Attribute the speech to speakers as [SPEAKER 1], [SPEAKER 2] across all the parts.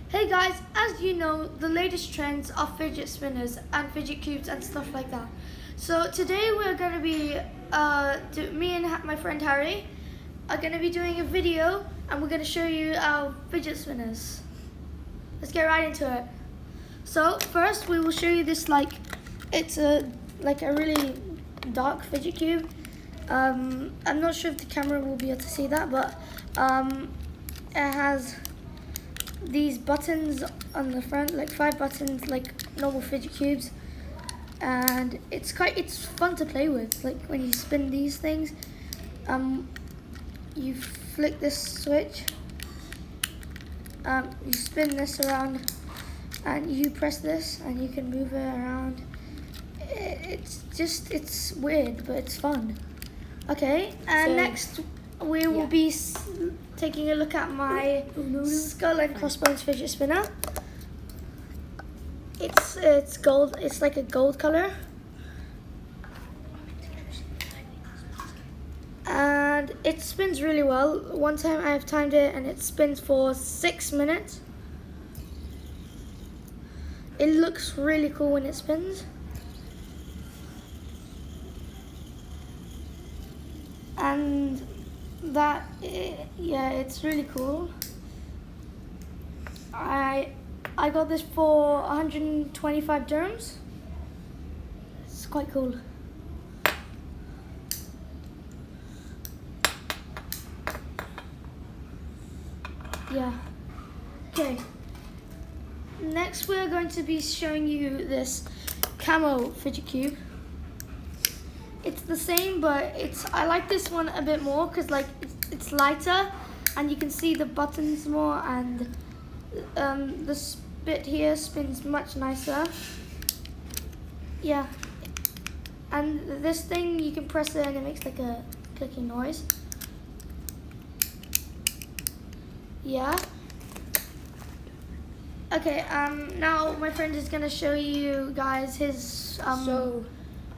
[SPEAKER 1] Hey guys, as you know, the latest trends are fidget spinners and fidget cubes and stuff like that. So today we're going to be, me and my friend Harry are going to be doing a video and we're going to show you our fidget spinners. Let's get right into it. So first we will show you this it's a really dark fidget cube. I'm not sure if the camera will be able to see that, but it has these buttons on the front, like 5 buttons, like normal fidget cubes, and it's fun to play with. Like when you spin these things, you flick this switch, you spin this around, and you press this, and you can move it around. It's weird, but it's fun. Okay, and so, next we will be taking a look at my skull and crossbones fidget spinner. It's gold. It's like a gold color, and it spins really well. One time I have timed it, and it spins for 6 minutes. It looks really cool when it spins. And it's really cool. I got this for 125 dirhams. It's quite cool. Yeah. Okay. Next we're going to be showing you this camo fidget cube. It's the same, but I like this one a bit more because it's lighter and you can see the buttons more, and this bit here spins much nicer. Yeah, and this thing you can press it and it makes like a clicking noise. Yeah. Okay. Now my friend is gonna show you guys his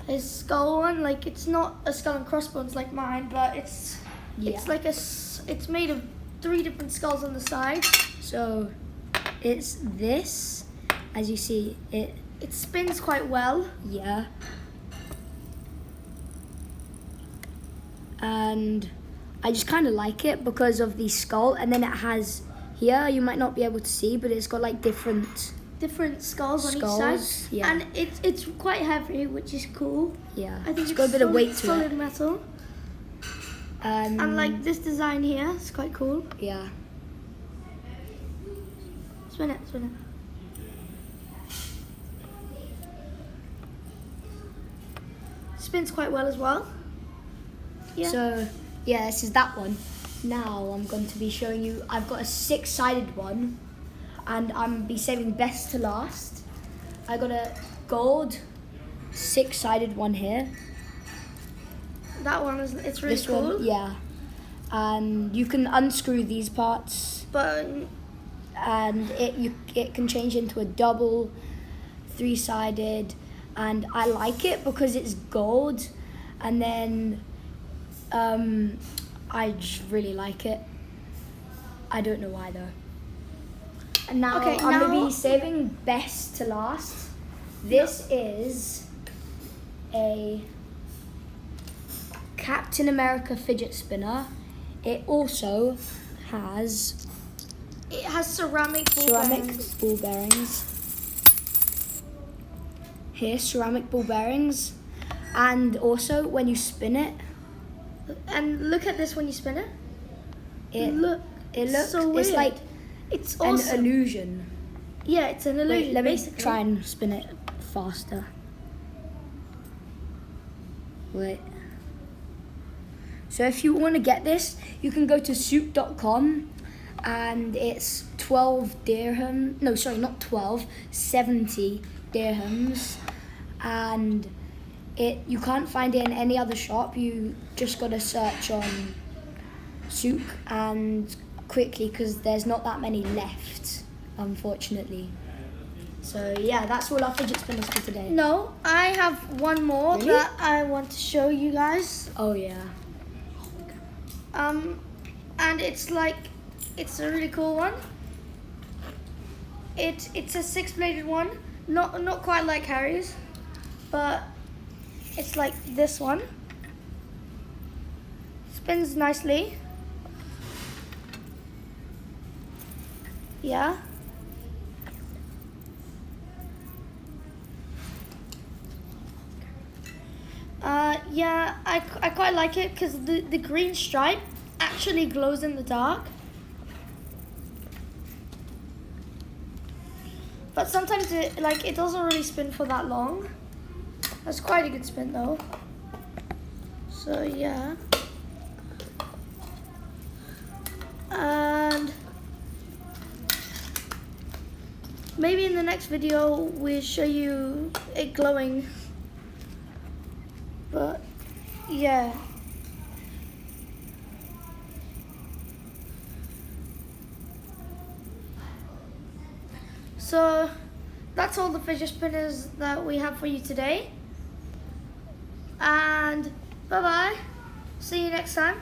[SPEAKER 1] his skull one. Like, it's not a skull and crossbones like mine, but it's made of 3 different skulls on the side.
[SPEAKER 2] So it's this, as you see, it
[SPEAKER 1] spins quite well.
[SPEAKER 2] Yeah. And I just kind of like it because of the skull, and then it has here, you might not be able to see, but it's got like different skulls
[SPEAKER 1] on each side,
[SPEAKER 2] yeah.
[SPEAKER 1] And it's quite heavy, which is cool.
[SPEAKER 2] Yeah,
[SPEAKER 1] I think
[SPEAKER 2] it's got a bit of weight to it.
[SPEAKER 1] Solid metal. And like this design here, it's quite cool.
[SPEAKER 2] Yeah.
[SPEAKER 1] Spin it. Spins quite well as well. Yeah.
[SPEAKER 2] So yeah, this is that one. Now I'm going to be showing you. I've got a 6-sided one, and I'm be saving best to last. I got a gold 6-sided one here.
[SPEAKER 1] That one it's really cool.
[SPEAKER 2] One, yeah. And you can unscrew these parts, and it can change into a double 3-sided, and I like it because it's gold, and then I just really like it. I don't know why though. And now I'm going to be saving best to last. This is a Captain America fidget spinner. It also has
[SPEAKER 1] ceramic
[SPEAKER 2] ball bearings. Here, ceramic ball bearings. And also when you spin it,
[SPEAKER 1] and look at this when you spin it.
[SPEAKER 2] It looks
[SPEAKER 1] so weird.
[SPEAKER 2] It's like
[SPEAKER 1] it's
[SPEAKER 2] an
[SPEAKER 1] awesome.
[SPEAKER 2] illusion.
[SPEAKER 1] Yeah, it's an illusion.
[SPEAKER 2] Wait, let me try and spin it faster. Wait. So if you want to get this, you can go to Sooooo.com, and it's 12 dirham. No, sorry, not 12. 70 dirhams, and you can't find it in any other shop. You just gotta search on Sooooo and quickly, because there's not that many left, unfortunately. So yeah, that's all our fidget spinners for today.
[SPEAKER 1] No, I have one more that I want to show you guys.
[SPEAKER 2] Oh yeah.
[SPEAKER 1] And it's a really cool one. it's a 6-bladed one, not quite like Harry's, but it's like this one. Spins nicely. Yeah. Yeah, I quite like it because the green stripe actually glows in the dark. But sometimes it doesn't really spin for that long. That's quite a good spin though. So yeah. And maybe in the next video we'll show you it glowing. But yeah. So that's all the fidget spinners that we have for you today. And bye bye. See you next time.